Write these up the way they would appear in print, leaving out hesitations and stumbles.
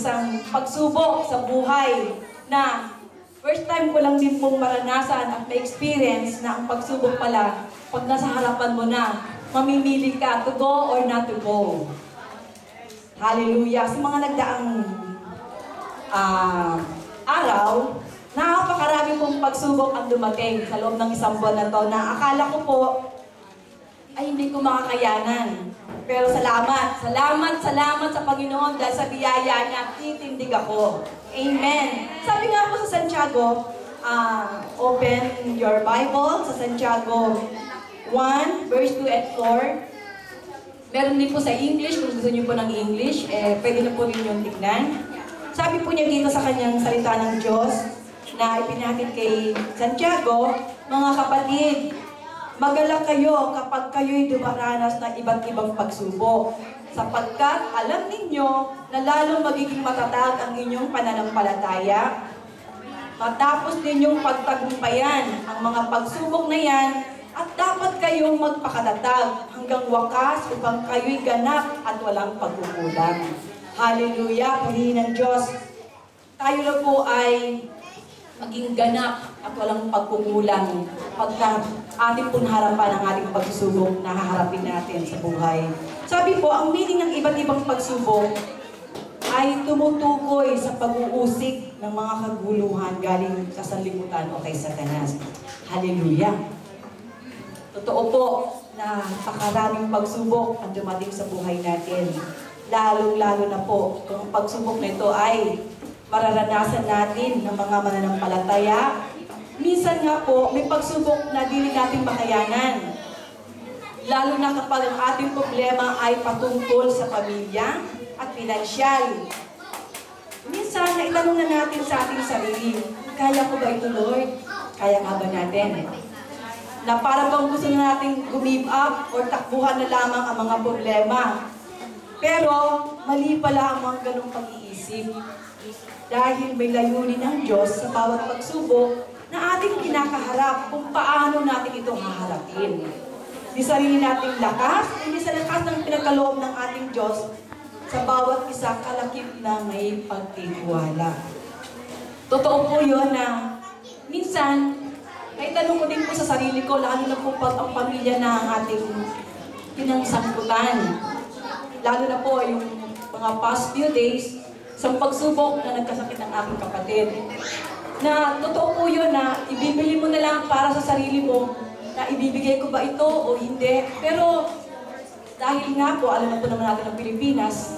isang pagsubok sa buhay na first time ko lang din pong maranasan at ma-experience na ang pagsubok pala, pag nasa harapan mo na, mamimili ka to go or not to go. Hallelujah! Sa mga nagdaang araw, napakarami pong pagsubok ang dumating sa loob ng isang buwan na to na akala ko po ay hindi ko makakayanan. Pero salamat sa Panginoon dahil sa biyaya niya, titindig ako. Amen. Sabi nga po sa Santiago, open your Bible sa Santiago 1, verse 2 and 4. Meron din po sa English, kung gusto niyo po ng English, pwede na po rin yung tignan. Sabi po niya dito sa kanyang salita ng Diyos na ipinatid kay Santiago, mga kapatid, magalak kayo kapag kayo'y dumaranas ng iba't ibang pagsubok, sapagkat alam ninyo na lalong magiging matatag ang inyong pananampalataya. Matapos ninyong pagtagumpayan ang mga pagsubok na yan, at dapat kayong magpakatatag hanggang wakas upang kayo'y ganap at walang pagkukulang. Hallelujah! Purihin ng Diyos. Tayo na po ay maging ganap at walang pagkukulang pagka ating pong harapan ang ating pagsubok na haharapin natin sa buhay. Sabi po, ang meaning ng iba't ibang pagsubok ay tumutukoy sa pag-uusik ng mga kaguluhan galing sa sanlibutan o kay Satanas. Hallelujah! Totoo po na pakaraming pagsubok ang dumating sa buhay natin. Lalong-lalo na po kung ang pagsubok na ito ay mararanasan natin ng mga mananampalataya. Minsan nga po, may pagsubok na di natin makayanan. Lalo na kapag ang ating problema ay patungkol sa pamilya at pinansyal. Minsan, naitanong na natin sa ating sarili, kaya ko ba ito, Lord? Kaya nga ba natin? Na para bang gusto na natin give up or takbuhan na lamang ang mga problema. Pero, mali pala ang mga ganong pag-iisip. Dahil may layunin ng Diyos sa bawat pagsubok na ating kinakaharap kung paano natin ito haharapin. Di sarili nating lakas, hindi sa lakas ng pinagkaloob ng ating Diyos sa bawat isa kalakip na may pagtitiwala. Totoo po yun na minsan, ay tanong ko din po sa sarili ko, lalo na po pag ang pamilya na ang ating pinangsangkutan. Lalo na po yung mga past few days, sa pagsubok na nagkasakit ng aking kapatid. Na totoo po yun na ibibili mo na lang para sa sarili mo na ibibigay ko ba ito o hindi. Pero dahil nga po, alam na po naman natin ng Pilipinas,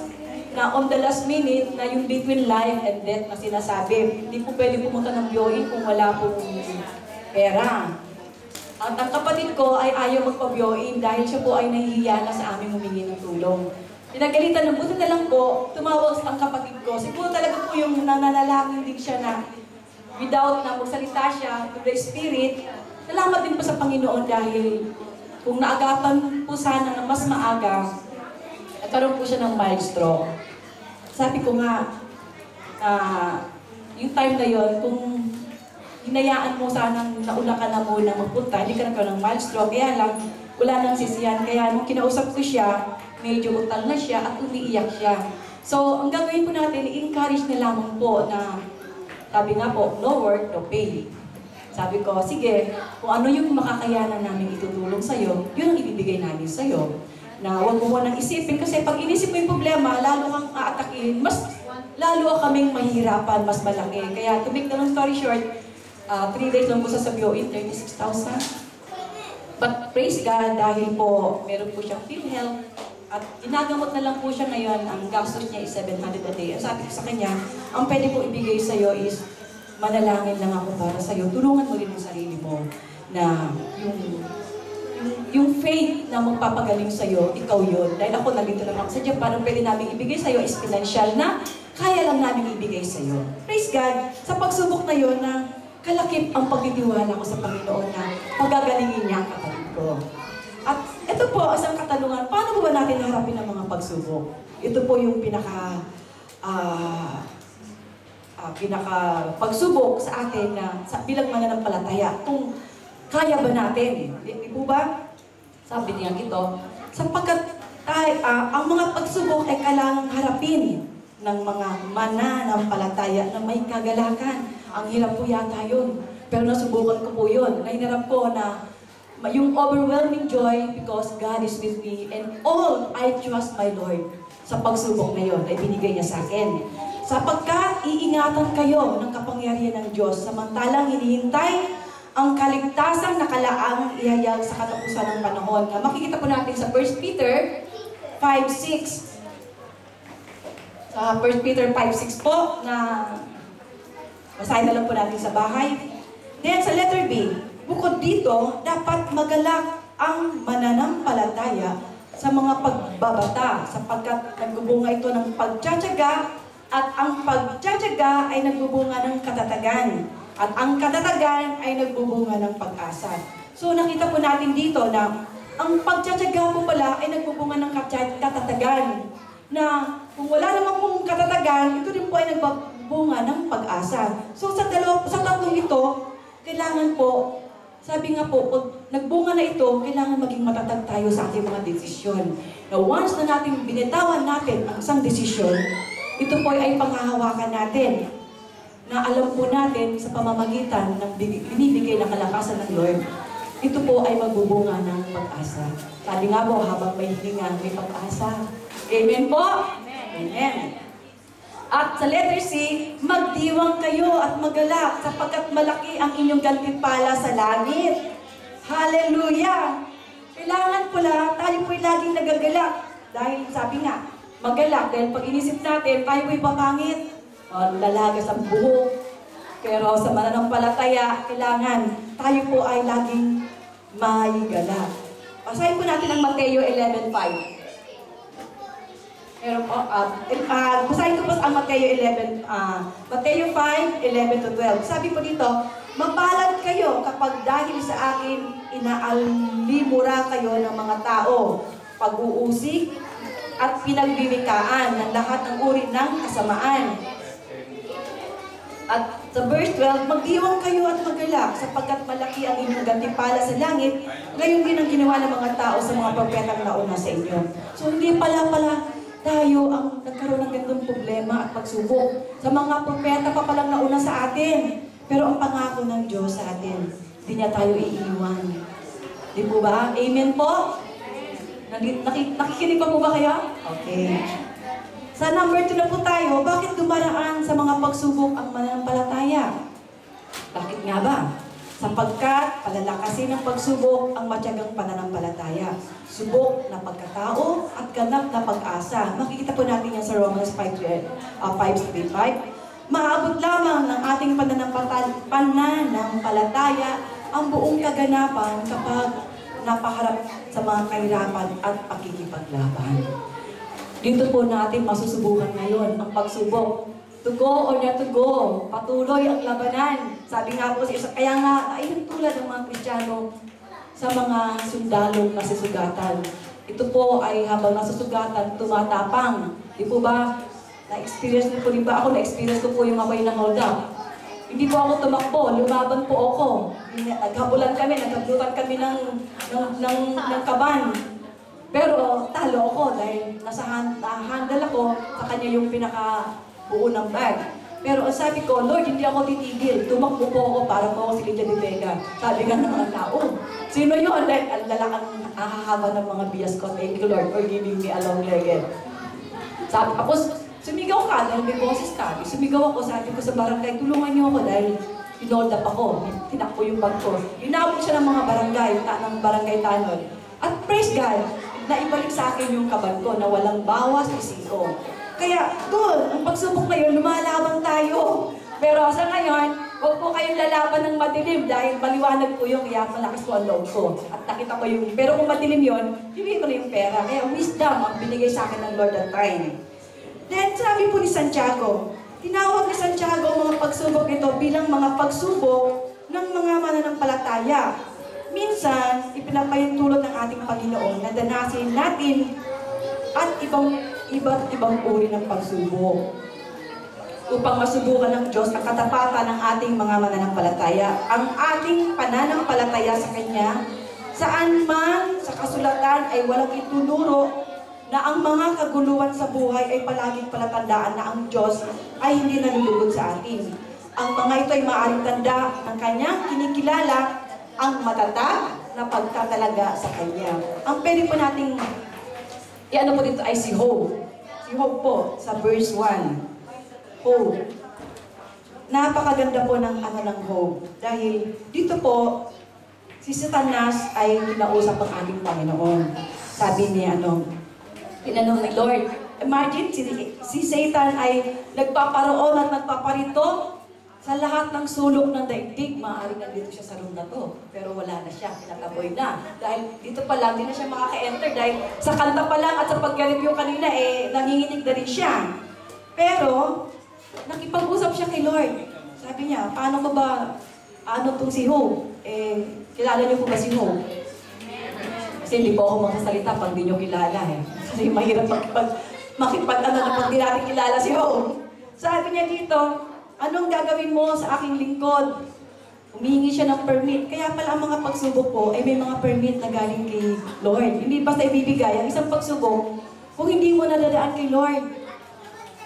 na on the last minute, na yung between life and death na sinasabi, hindi po pwede pumunta ng BOE kung wala pong pera. At ang kapatid ko ay ayaw magpa-BOE dahil siya po ay nahihiya na sa aming humingi ng tulong. Pinagalitan ng buti na lang po, tumawag ang kapatid ko. Siguro talaga po yung nananalangin din siya na without na magsalita siya to the Spirit, salamat din po sa Panginoon dahil kung naagapan po sana na mas maaga, nagkaroon po siya ng mild stroke. Sabi ko nga, yung time na yon, kung hinayaan mo sanang nauna ka na muna magpunta, hindi ka nagkaroon ng mild stroke, kaya lang, wala nang sisiyan. Kaya nung kinausap ko siya, medyo utang na siya at umiiyak siya. So, ang gagawin po natin, i-encourage na lamang po na, sabi nga po, no work, no pay. Sabi ko, sige, kung ano yung makakayanan namin itutulong sa'yo, yun ang ibibigay namin sa'yo. Na huwag mo nang isipin, kasi pag inisip mo yung problema, lalo kang aatakin, mas lalo kaming mahihirapan, mas malaki. Kaya, to make the long story short, 3 days lang po sa BOE, 36,000. But praise God, dahil po, meron po siyang PhilHealth, at ginagamot na lang po siya ngayon, ang gastos niya is 700 a day. At sabi ko sa kanya, ang pwede ko ibigay sa'yo is, manalangin lang ako para sa'yo. Tulungan mo rin ang sarili mo na yung faith na magpapagaling sa'yo, ikaw yun. Dahil ako nandito lang ako sa Japan, ang pwede namin ibigay sa'yo is financial na kaya lang namin ibigay sa'yo. Praise God, sa pagsubok na yun na kalakip ang pagtitiwala ko sa Panginoon na pagagalingin niya ang kapatid ko. At ito po, isang katanungan, paano ba natin harapin ang mga pagsubok? Ito po yung pinaka pagsubok sa atin na bilang mananampalataya. Kung kaya ba natin? Di po ba? Sabi niya ito, sapagkat ang mga pagsubok ay kailangang harapin ng mga mananampalataya na may kagalakan. Ang hirap po yata yun. Pero nasubukan ko po yun. Nahinarap ko na yung overwhelming joy because God is with me and all I trust my Lord sa pagsubok na yun ay binigay niya sa akin. Sapagkat iingatan kayo ng kapangyarihan ng Diyos samantalang hinihintay ang kaligtasang nakalaang ihayag sa katapusan ng panahon. Na makikita po natin sa 1 Peter 5:6. Sa 1 Peter 5:6 po na basahin na lang po natin sa bahay. Then sa letter B, bukod dito, dapat magalak ang mananampalataya sa mga pagbabata sapagkat nagbubunga ito ng pagtsatsaga at ang pagtsatsaga ay nagbubunga ng katatagan. At ang katatagan ay nagbubunga ng pag-asa. So nakita po natin dito na ang pagtsatsaga po pala ay nagbubunga ng katatagan. Na kung wala naman pong katatagan, ito din po ay nagbubunga ng pag-asa. So sa tatlong ito, kailangan po, sabi nga po, pag nagbunga na ito, kailangan maging matatag tayo sa ating mga desisyon. Na once na natin binitawan natin ang isang desisyon, ito po ay panghahawakan natin. Na alam po natin sa pamamagitan ng binibigay na kalakasan ng Lord, ito po ay magbubunga ng pag-asa. Sabi nga po, habang may hininga, may pag-asa. Amen po? Amen. At sa letter C, magdiwang kayo at magalak sapagkat malaki ang inyong gantimpala sa langit. Hallelujah! Kailangan pala, tayo po'y laging nagagalak. Dahil sabi nga, magalak. Dahil pag inisip natin, tayo po'y papangit. Lalagas ang buhok. Pero sa mananampalataya, kailangan tayo po ay laging may galak. Basahin po natin ang Mateo 11:5. Pero basahin ko po ang Mateo 5:11-12. Sabi po dito, mapalad kayo kapag dahil sa akin inaalimura kayo ng mga tao, pag-uusig at pinagbibigkaan ng lahat ng uri ng kasamaan. At sa verse 12, magdiwang kayo at magalak sapagkat malaki ang inyong gantimpala sa langit, gayon din ang ginawa ng mga tao sa mga propetang nauna sa inyo. So hindi pala tayo ang nagkaroon ng ganitong problema at pagsubok. Sa mga propeta pa palang nauna sa atin. Pero ang pangako ng Diyos sa atin, hindi niya tayo iiwan. Di po ba? Amen po? Nakikinig pa po ba kayo? Okay. Sa number 2 na po tayo, bakit dumaraan sa mga pagsubok ang mananampalataya? Bakit nga ba? Sapagkat palalakasin ng pagsubok ang matyagang pananampalataya. Subok na pagkatao at ganap na pag-asa. Makikita po natin yan sa Romans 5:35. Maabot lamang ng ating pananampalataya ang buong kaganapan kapag napaharap sa mga kahirapan at pakikipaglaban. Dito po natin masusubukan ngayon ang pagsubok. To go or not to go. Patuloy ang labanan. Sabi nga po sa isa, kaya nga, ay tulad ng mga Kristiyano sa mga sundalong nasusugatan. Ito po ay habang nasusugatan, tumatapang. Di po ba? Na-experience niyo po rin ba? Ako na-experience ko po yung ako'y na-hold up. Hindi po ako tumakbo, lumaban po ako. Naghabulan kami, naghablutan kami ng kaban. Pero talo ako dahil nasa-handle ako sa kanya yung pinaka-buo ng bag. Pero ang sabi ko, Lord, hindi ako titigil. Tumakbo po ako para po ako si Lydia de Vega. Sabi nga ng mga tao, sino yun? Ang lalaking ahahaba ng mga bias ko. Thank you, Lord, for giving me a long leg. Sabi, tapos, sumigaw ka dahil may boses ka. Sumigaw ako, sabi ko sa barangay, tulungan niyo ako dahil pinold up ako. Tinakbo yung bag ko. Inabot siya ng mga barangay, ng barangay Tanod. At praise God, na ibalik sa akin yung kabag ko na walang bawas isiko. Kaya doon, ang pagsubok ngayon, lumalaban tayo. Pero sa ngayon, huwag po kayong lalaban ng madilim dahil maliwanag po yung kaya malakas po ang loob ko. At nakita ko yung, pero kung madilim yun, bibigay ko na yung pera. Kaya wisdom ang binigay sa akin ng Lord at time. Then sabi po ni Santiago, tinawag ni Santiago ang mga pagsubok ito bilang mga pagsubok ng mga mananampalataya. Minsan, ipinapahintulot ng ating Panginoon na danasin natin at iba't ibang uri ng pagsubok upang masubukan ng Diyos ang katapatan ng ating mga mananampalataya. Ang ating pananampalataya sa Kanya, saan man sa kasulatan ay walang itunuro na ang mga kaguluhan sa buhay ay palaging palatandaan na ang Diyos ay hindi nalulugod sa atin. Ang mga ito ay maaaring tanda ng kanyang kinikilala ang matatag na pagtatalaga sa kanya. Ang pwede po nating i-ano po dito ay si Hope. Si Hope po sa verse 1. Hope. Napakaganda po ng ng Hope. Dahil dito po, si Satanas ay kinausap ang ating Panginoon. Sabi niya, tinanong ni Lord, imagine, si Satan ay nagpaparoon at nagpaparito sa lahat ng sulok ng daigdig. Maaaring nandito siya sa room na to, pero wala na siya, kinataboy na. Dahil dito pa lang, di na siya makaka-enter dahil sa kanta pa lang at sa pag-review kanina, nanginginig na rin siya. Pero, nakipag-usap siya kay Lord. Sabi niya, paano ko ba, tong si Hope? Kilala niyo po ba si Hope? Kasi hindi po ako magsasalita pag di niyo kilala Kasi mahirap pag di natin kilala si Hope. Sabi niya dito, anong gagawin mo sa aking lingkod? Humihingi siya ng permit. Kaya pala ang mga pagsubok po ay may mga permit na galing kay Lord. Hindi basta ibibigay ang isang pagsubok kung hindi mo nadadaan kay Lord.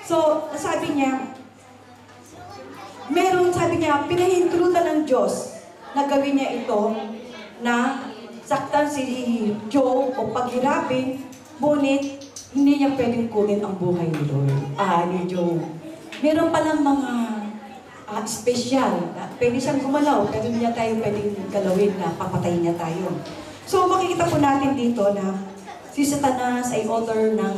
So, sabi niya, sabi niya, pinahintulutan ng Diyos na gawin niya ito na saktan si Job o paghirapin, ngunit hindi niya pwedeng kunin ang buhay ni Job. Meron palang mga special. Pwede siyang gumalaw, pero hindi niya tayo pwedeng galawin na papatayin niya tayo. So, makikita po natin dito na si Satanas ay author ng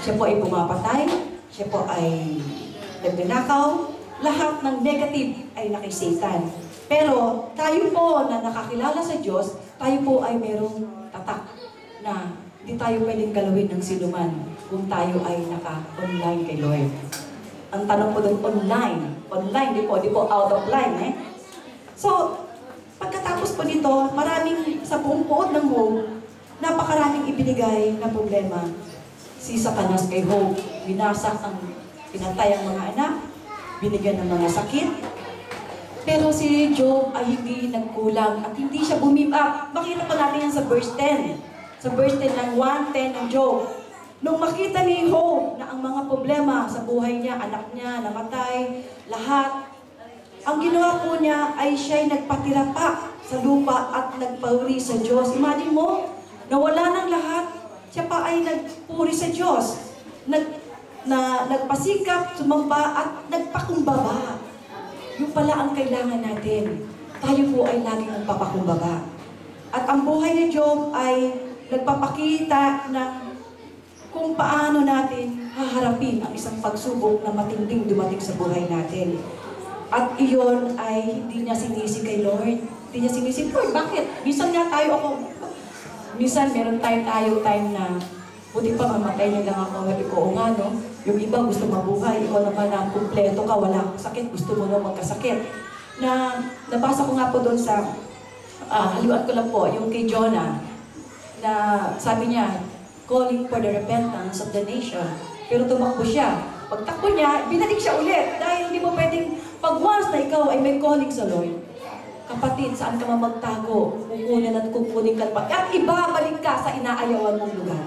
siya po ay pumapatay, siya po ay nagnanakaw, lahat ng negative ay nakay Satan. Pero tayo po na nakakilala sa Diyos, tayo po ay merong tatak na hindi tayo pwedeng galawin ng sinuman kung tayo ay naka-online kay Lord. Ang tanong po doon, online. Online, di po out of line, So, pagkatapos po nito, maraming sa buong pood ng Hope, napakaraming ibinigay na problema. Si Satanas kay Hope, binasak pinatay ang mga anak, binigyan ng mga sakit. Pero si Job ay hindi nagkulang at hindi siya bumibak. Makita pa natin yan sa verse 10. Sa verse 10 ng 1:10 ng Job. Nung makita ni Hope na ang mga problema sa buhay niya, anak niya, namatay, lahat, ang ginawa po niya ay siya'y nagpatira pa sa lupa at nagpauri sa Diyos. Imagine mo, nawala ng lahat, siya pa ay nagpuri sa Diyos. Nagpasikap, sumamba at nagpakumbaba. Yung pala ang kailangan natin. Tayo po ay laging nagpapakumbaba. At ang buhay ni Job ay nagpapakita ng kung paano natin haharapin ang isang pagsubok na matinding dumating sa buhay natin. At iyon ay hindi niya sinisi kay Lord. Hindi niya sinisi, Lord, bakit? Minsan meron time na buti pa mamatay niya lang ako. Oo nga, no? Yung iba gusto mabuhay. Ikaw naman na kumpleto ka, wala kang sakit. Gusto mo na magkasakit. Nabasa ko nga po doon sa, haluan ko lang po, yung kay Jonah, na sabi niya, calling for the repentance of the nation. Pero tumakbo siya. Pagtakbo niya, binalik siya ulit. Dahil hindi mo pwedeng, pag once na ikaw ay may calling sa Lord, kapatid, saan ka magtago? Kukunin at kukunin ka pa. At ibabalik ka sa inaayawan mong lugar.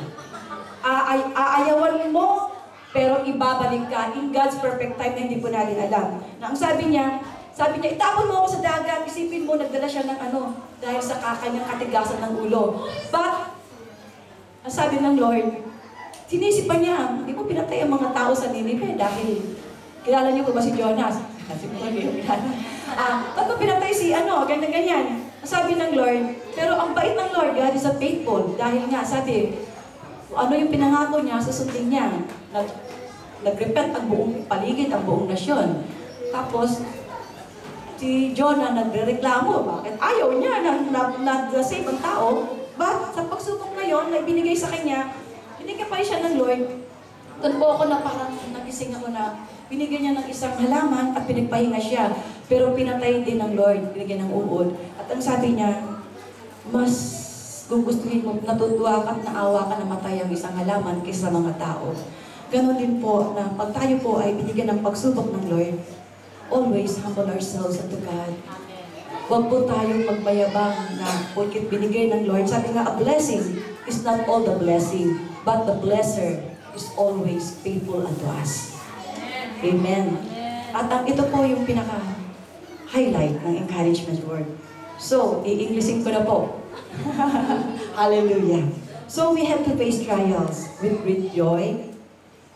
Aayawan mo, pero ibabalik ka in God's perfect time na hindi po natin alam. Na ang sabi niya, itapon mo ako sa dagat, isipin mo, nagdala siya ng dahil sa kanyang katigasan ng ulo. But, ang sabi ng Lord, sinisipan niya, hindi mo pinatay ang mga tao sa Ninive dahil, kilala niyo po ba si Jonas? Kasi po hindi yung kilala. Ba't mo pinatay si ganyan-ganyan? Sabi ng Lord, pero ang bait ng Lord, God is a faithful. Dahil nga, sabi, ano yung pinangako niya, susundin niya. Nag-repent ang buong paligid, ang buong nasyon. Tapos, si Jonah nagre-reklamo, bakit ayaw niya na-save ang tao? But sa pagsubok ngayon na ibinigay sa kanya, binigyan pa rin siya ng Lord. Doon po ako na parang nagising ako na binigyan niya ng isang halaman at pinagpahinga siya. Pero pinatay din ng Lord, binigyan ng uod. At ang sabi niya, mas gugustuhin mo, natutuwa ka at naawa ka na matay ang isang halaman kaysa mga tao. Ganon din po na pag tayo po ay binigyan ng pagsubok ng Lord, always humble ourselves unto God. Huwag po tayong magmayabang na porket binigay ng Lord. Sabi nga, a blessing is not all the blessing. but the blesser is always faithful unto us. Amen. At ito po yung pinaka-highlight ng encouragement word. So, i-Englishin ko na po. Hallelujah. So, we have to face trials with great joy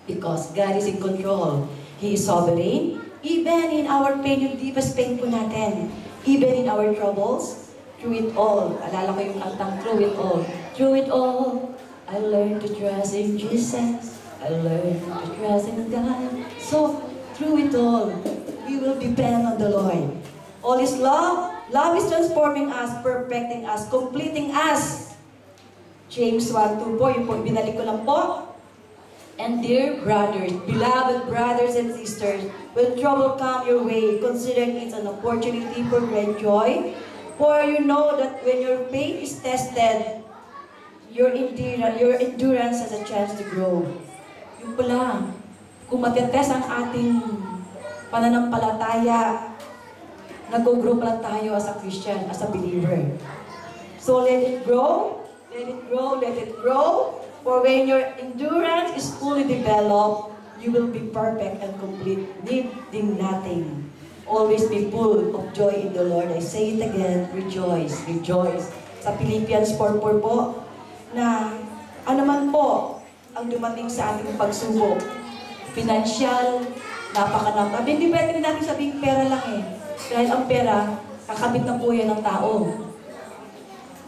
because God is in control. He is sovereign. Even in our pain, yung deepest pain po natin, even in our troubles, through it all. Alala ko yung kantang through it all. Through it all, I learned to trust in Jesus. I learned to trust in God. So, through it all, we will depend on the Lord. All His love, love is transforming us, perfecting us, completing us. James 1:2 po, yung po, binalik ko lang po. And dear brothers, beloved brothers and sisters, when trouble come your way, consider it an opportunity for great joy. For you know that when your faith is tested, your endurance has a chance to grow. Yung pala, kung matetest ang ating pananampalataya, nag-grow pala tayo as a Christian, as a believer. So let it grow, let it grow, let it grow. For when your endurance is fully developed, you will be perfect and complete, needing nothing. Always be full of joy in the Lord. I say it again, rejoice, rejoice. Sa Philippians 4:4 po, na ano man po ang dumating sa ating pagsubok, financial, napakanap. Hindi pwede natin sabihin pera lang eh. Dahil ang pera, kakabit na po yan ng tao.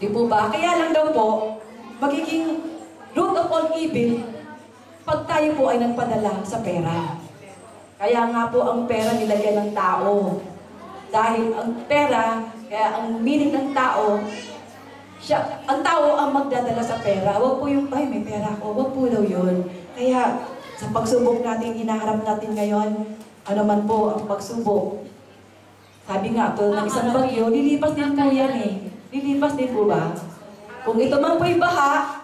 Di po ba? Kaya lang daw po, magiging root of all evil, pag tayo po ay nagpadala sa pera. Kaya nga po ang pera nilagyan ng tao. Dahil ang pera, kaya ang meaning ng tao, ang tao ang magdadala sa pera. Huwag po yung, ay may pera ko, huwag po daw yun. Kaya sa pagsubok natin, hinaharap natin ngayon, ano man po ang pagsubok. Sabi nga po, ng isang bagyo, lilipas din po yan eh. Lilipas din po ba? Kung ito man po yung baha,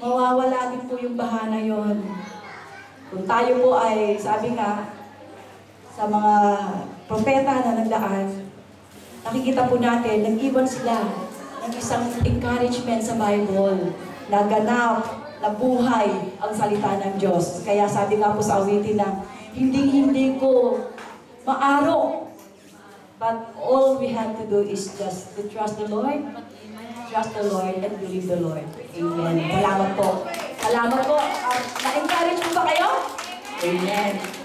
mawawala din po yung baha na yun. Kung tayo po ay, sabi nga, sa mga propeta na nagdaan, nakikita po natin, nag-iwan sila ng isang encouragement sa Bible, na ganap, na buhay ang salita ng Diyos. Kaya sabi nga po sa awitin na, hindi ko maaro. But all we have to do is just to trust the Lord, and believe the Lord. Amen. Salamat po. Salamat po. Na-encourage po ba kayo? Amen.